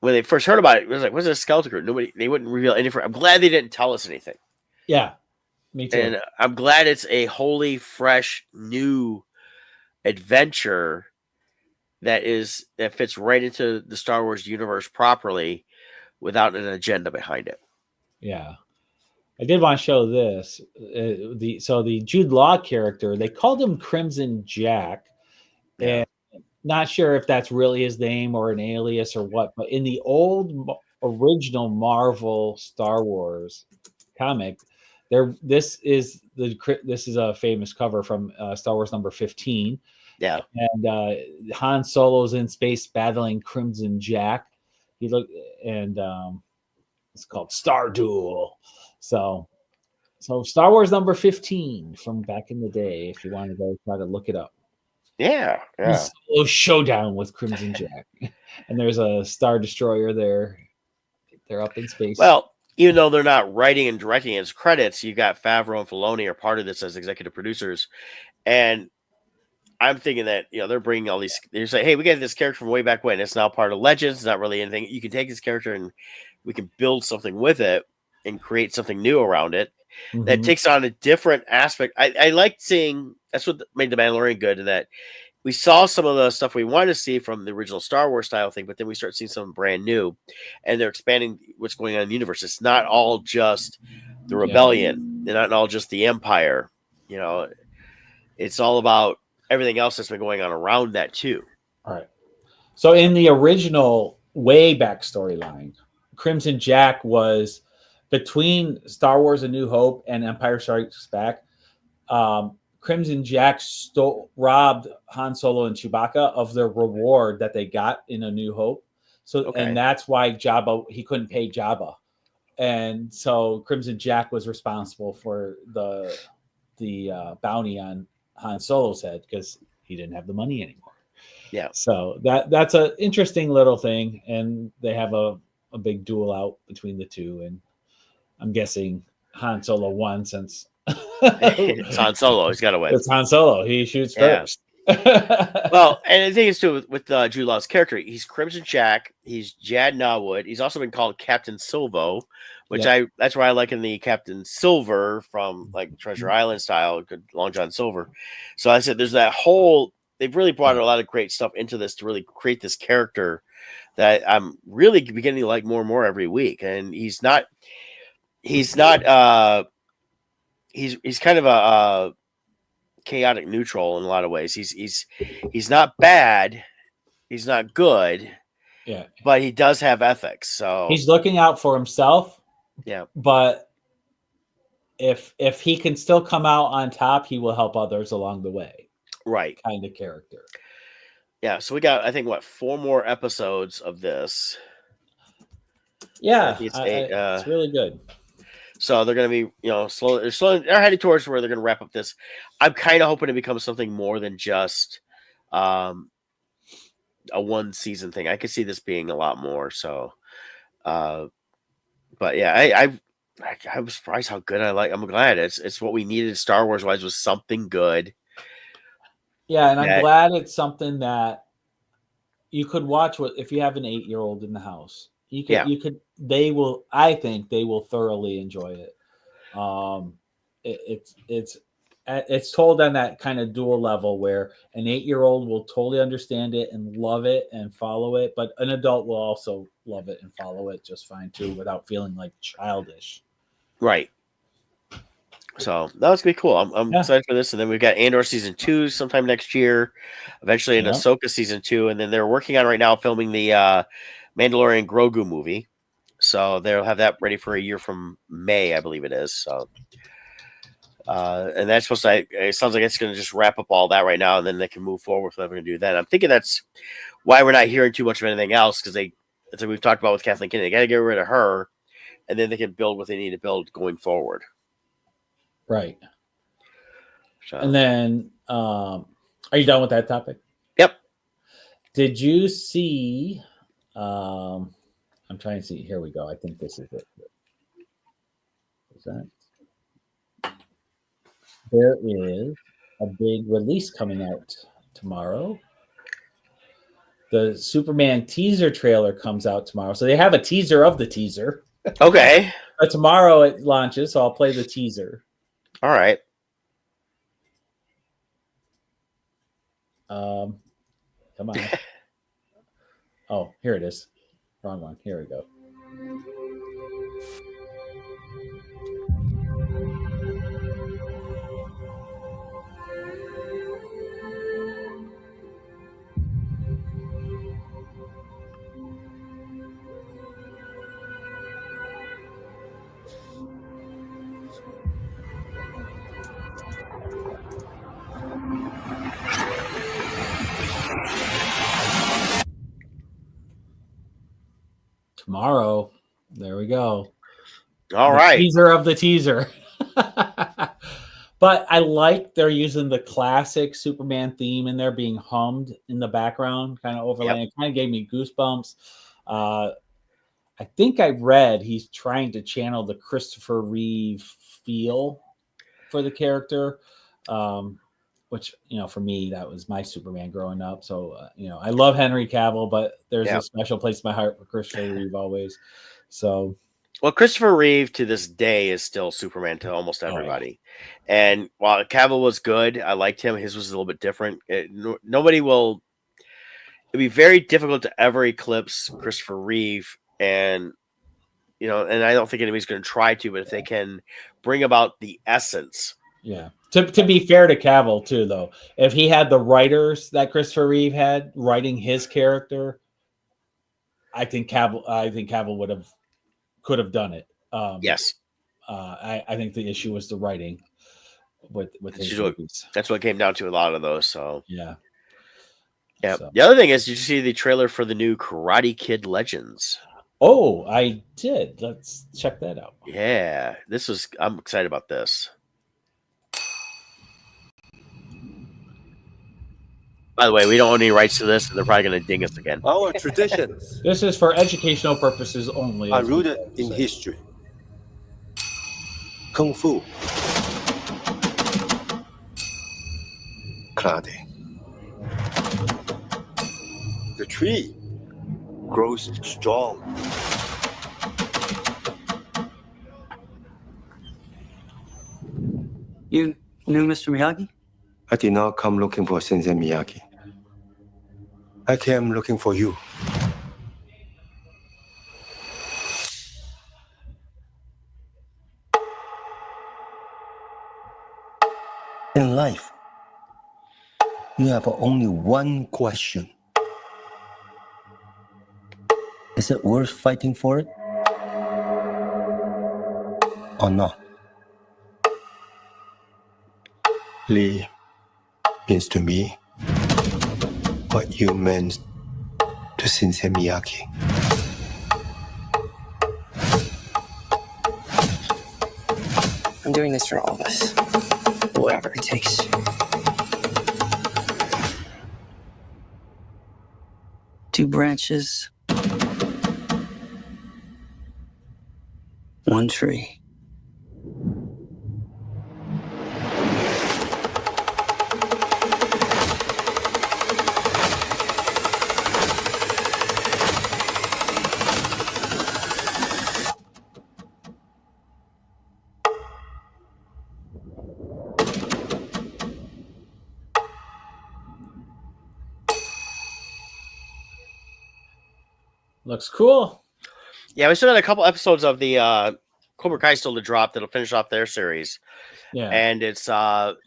when they first heard about it, it was like, what's a skeleton crew? They wouldn't reveal anything. I'm glad they didn't tell us anything, yeah. Me too. and I'm glad it's a wholly fresh, new adventure that fits right into the Star Wars universe properly without an agenda behind it. Yeah. I did want to show this. The Jude Law character, they called him Crimson Jack, Yeah. and not sure if that's really his name or an alias or what. But in the original Marvel Star Wars comic, this is a famous cover from Star Wars number 15, Yeah. and Han Solo's in space battling Crimson Jack. He looked and it's called Star Duel. So Star Wars number 15 from back in the day, if you want to go try to look it up. Yeah. Yeah. Solo showdown with Crimson Jack. And there's a Star Destroyer there. They're up in space. Well, even though they're not writing and directing as credits, you got Favreau and Filoni are part of this as executive producers. And I'm thinking that, they're bringing all these, they're saying, hey, we got this character from way back when. It's now part of Legends. It's not really anything. You can take this character and we can build something with it and create something new around it that takes on a different aspect. I liked seeing, that's what made The Mandalorian good, in that we saw some of the stuff we wanted to see from the original Star Wars style thing, but then we start seeing something brand new, and they're expanding what's going on in the universe. It's not all just the rebellion. They're not all just the Empire. It's all about everything else that's been going on around that too. All right. So in the original way back storyline, Crimson Jack was between Star Wars: A New Hope and Empire Strikes Back. Crimson Jack robbed Han Solo and Chewbacca of their reward that they got in A New Hope. And that's why he couldn't pay Jabba, and so Crimson Jack was responsible for the bounty on Han Solo's head because he didn't have the money anymore. Yeah. So that's an interesting little thing, and they have a big duel out between the two, and I'm guessing Han Solo won since it's Han Solo. He's got to win. It's Han Solo. He shoots first. Well, and the thing is too with Jude Law's character, he's Crimson Jack. He's Jad Nawood. He's also been called Captain Silvo, which that's why I like in the Captain Silver from like Treasure Island style, good Long John Silver. So I said there's that whole. They've really brought a lot of great stuff into this to really create this character that I'm really beginning to like more and more every week. And he's kind of a chaotic neutral in a lot of ways. He's not bad, he's not good, but he does have ethics. So he's looking out for himself. Yeah, but if he can still come out on top, he will help others along the way. Right, kind of character. Yeah. So we got, I think, 4 more episodes of this. Yeah, it's really good. So they're going to be, they're heading towards where they're going to wrap up this. I'm kind of hoping it becomes something more than just a 1 season thing. I could see this being a lot more. So, but yeah, I was surprised how good I'm glad it's what we needed Star Wars wise, was something good. Yeah, and I'm glad it's something that you could watch if you have an 8-year-old in the house. I think they will thoroughly enjoy it. It's told on that kind of dual level where an 8-year-old will totally understand it and love it and follow it, but an adult will also love it and follow it just fine too, without feeling like childish. Right. So that's gonna be cool. I'm excited for this. And then we've got Andor season 2 sometime next year, eventually an Ahsoka season 2, and then they're working on right now filming the Mandalorian Grogu movie. So they'll have that ready for a year from May, I believe it is. So and that's supposed to, it sounds like it's going to just wrap up all that right now, and then they can move forward with what they're going to do then. I'm thinking that's why we're not hearing too much of anything else, because that's like we've talked about with Kathleen Kennedy. They got to get rid of her, and then they can build what they need to build going forward. Right. So. And then, are you done with that topic? Yep. Did you see? I'm trying to see. Here we go. I think this is it. Is that? There is a big release coming out tomorrow. The Superman teaser trailer comes out tomorrow. So they have a teaser of the teaser. Okay. But tomorrow it launches, so I'll play the teaser. All right. Come on. Oh, here it is. Wrong one. Here we go. Tomorrow. There we go. All The right. teaser of the teaser. But I like they're using the classic Superman theme in there being hummed in the background, kind of overlaying. Yep. It kind of gave me goosebumps. I think I read he's trying to channel the Christopher Reeve feel for the character, which, for me, that was my Superman growing up. So, I love Henry Cavill, but there's a special place in my heart for Christopher Reeve always. So, well, Christopher Reeve to this day is still Superman to almost everybody. And while Cavill was good, I liked him. His was a little bit different. Nobody will. It'd be very difficult to ever eclipse Christopher Reeve, and and I don't think anybody's going to try to. But if they can bring about the essence, yeah. To be fair to Cavill too, though, if he had the writers that Christopher Reeve had writing his character, I think Cavill could have done it. yes, I think the issue was the writing with his movies. That's what came down to a lot of those. So yeah. So. The other thing is, did you see the trailer for the new Karate Kid Legends? Oh, I did. Let's check that out. Yeah, I'm excited about this. By the way, we don't own any rights to this, and they're probably going to ding us again. Our traditions This is for educational purposes only. are rooted in history. Kung Fu, karate. The tree grows strong. You knew Mr. Miyagi? I did not come looking for Sensei Miyagi. I came looking for you. In life, you have only one question. Is it worth fighting for it? Or not? Lee means to me what you meant to Sensei Miyagi. I'm doing this for all of us. Whatever it takes. Two branches. One tree. Looks cool. Yeah, we still got a couple episodes of the Cobra Kai still to drop that'll finish off their series. Yeah. And it sounds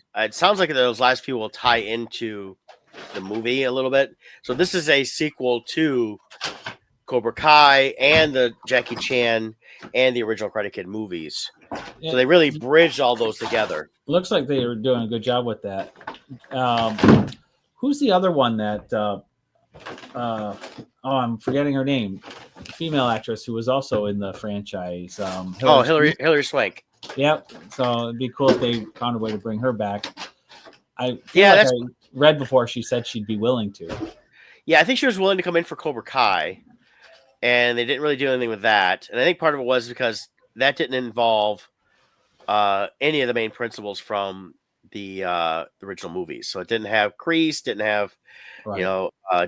like those last few will tie into the movie a little bit. So this is a sequel to Cobra Kai and the Jackie Chan and the original Karate Kid movies. Yeah. So they really bridged all those together. Looks like they were doing a good job with that. Who's the other one that I'm forgetting her name. Female actress who was also in the franchise. Hilary Swank. Yep. So it'd be cool if they found a way to bring her back. I read before she said she'd be willing to. Yeah, I think she was willing to come in for Cobra Kai, and they didn't really do anything with that. And I think part of it was because that didn't involve any of the main principals from the original movies. So it didn't have Kreese, didn't have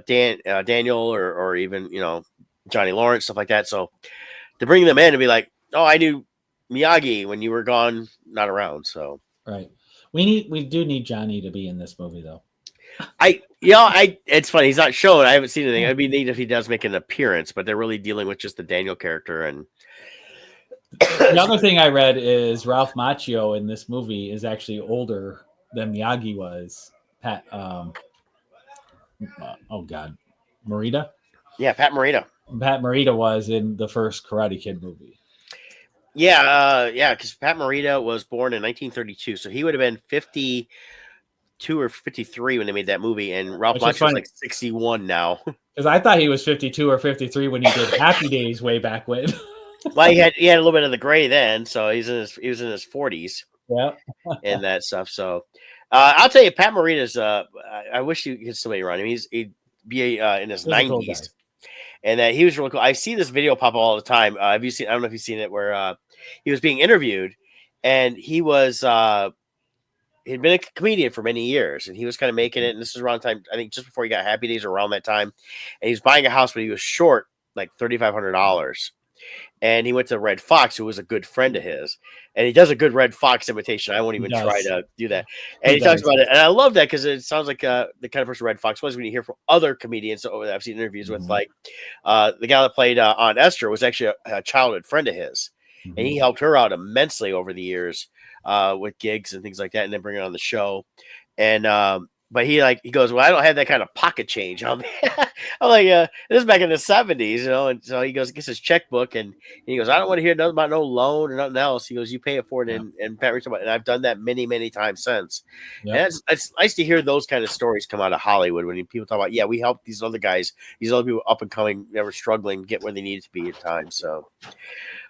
Daniel or even Johnny Lawrence, stuff like that. So to bring them in and be like, oh, I knew Miyagi when you were gone, not around. So right, we do need Johnny to be in this movie though. It's funny. He's not shown. I haven't seen anything. It'd be neat if he does make an appearance, but they're really dealing with just the Daniel character. And The other thing I read is Ralph Macchio in this movie is actually older than Miyagi was. Pat, oh God, Morita? yeah, Pat Morita. Pat Morita was in the first Karate Kid movie. Yeah, because Pat Morita was born in 1932, so he would have been 52 or 53 when they made that movie, and Ralph Macchio's like 61 now. Because I thought he was 52 or 53 when he did Happy Days way back when. Well, he had a little bit of the gray then, so he was in his 40s. Yeah, and that stuff. So I'll tell you, Pat Morita's. I wish you could still be around him. He'd be in his 90s, and that he was really cool. I see this video pop up all the time. Have you seen? I don't know if you've seen it, where he was being interviewed, and he was he'd been a comedian for many years, and he was kind of making it. And this is around time, I think, just before he got Happy Days, or around that time. And he was buying a house, but he was short like $3,500. And he went to Red Fox, who was a good friend of his, and he does a good Red Fox imitation. I won't even try to do that. And he talks about it, and I love that because it sounds like the kind of person Red Fox was when you hear from other comedians that I've seen interviews with, like the guy that played Aunt Esther was actually a childhood friend of his, and he helped her out immensely over the years with gigs and things like that, and then bring it on the show. And but he goes, well, I don't have that kind of pocket change on me. I'm like, this is back in the 70s, and so he goes, gets his checkbook, and he goes, I don't want to hear nothing about no loan or nothing else. He goes, you pay it for it, and Pat Rich, and I've done that many, many times since. And it's nice to hear those kind of stories come out of Hollywood when people talk about, we helped these other guys, these other people up and coming, never struggling, get where they needed to be at times. So.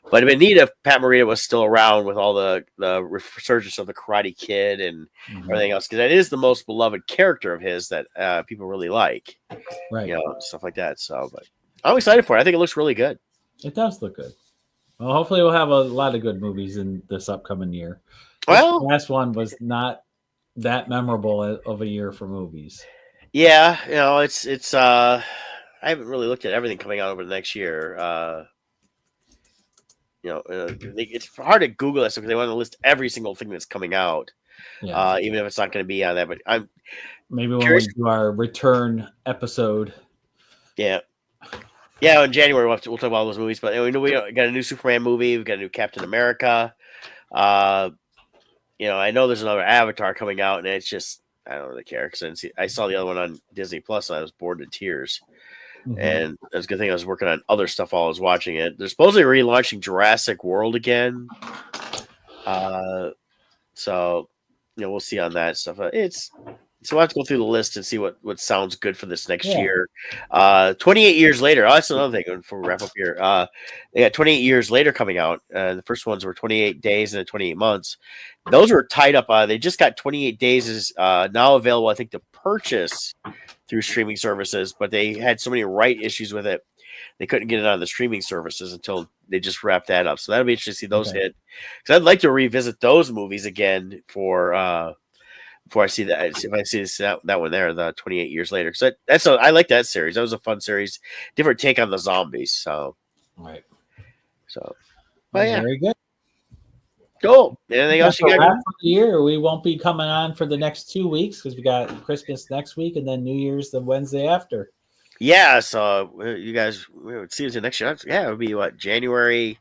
But it'd be neat if Pat Morita was still around with all the resurgence of the Karate Kid and everything else, because that is the most beloved character of his that people really like, right? Stuff like that. So, but I'm excited for it. I think it looks really good. It does look good. Well, hopefully we'll have a lot of good movies in this upcoming year. Well, the last one was not that memorable of a year for movies. Yeah, it's I haven't really looked at everything coming out over the next year. It's hard to Google that stuff because they want to list every single thing that's coming out, even if it's not going to be on that. But I'm maybe when we do our return episode. Yeah, in January we'll talk about all those movies. But we got a new Superman movie. We've got a new Captain America. I know there's another Avatar coming out, and it's just I don't really care because I saw the other one on Disney Plus, and I was bored to tears. And that's a good thing I was working on other stuff while I was watching it. They're supposedly relaunching Jurassic World again. So we'll see on that stuff. So we'll have to go through the list and see what sounds good for this next year. 28 years later. Oh, that's another thing before we wrap up here. They got 28 years later coming out. The first ones were 28 days and then 28 months. Those were tied up. They just got 28 days is now available, I think, to purchase through streaming services, but they had so many right issues with it, they couldn't get it on the streaming services until they just wrapped that up. So that'll be interesting to see those hit. Because I'd like to revisit those movies again before I see that. If I see that one there, the 28 years later, because I like that series. That was a fun series, different take on the zombies. So, right. So, but very good. Cool. Anything else you got? For the year, we won't be coming on for the next 2 weeks because we got Christmas next week and then New Year's the Wednesday after. Yeah, so you guys would see us next year. Yeah, it would be what, January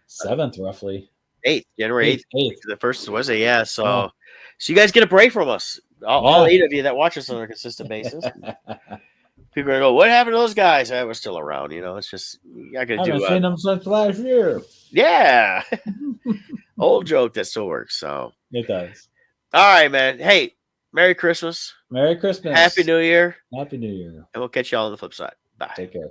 7th, roughly. 8th, January 8th. The first Wednesday. Yeah, so you guys get a break from us. All 8 of you that watch us on a consistent basis. People are going to go, what happened to those guys? We're still around. It's just I haven't seen them since last year. Yeah. Old joke that still works. So it does. All right, man. Hey, Merry Christmas. Merry Christmas. Happy New Year. Happy New Year. And we'll catch you all on the flip side. Bye. Take care.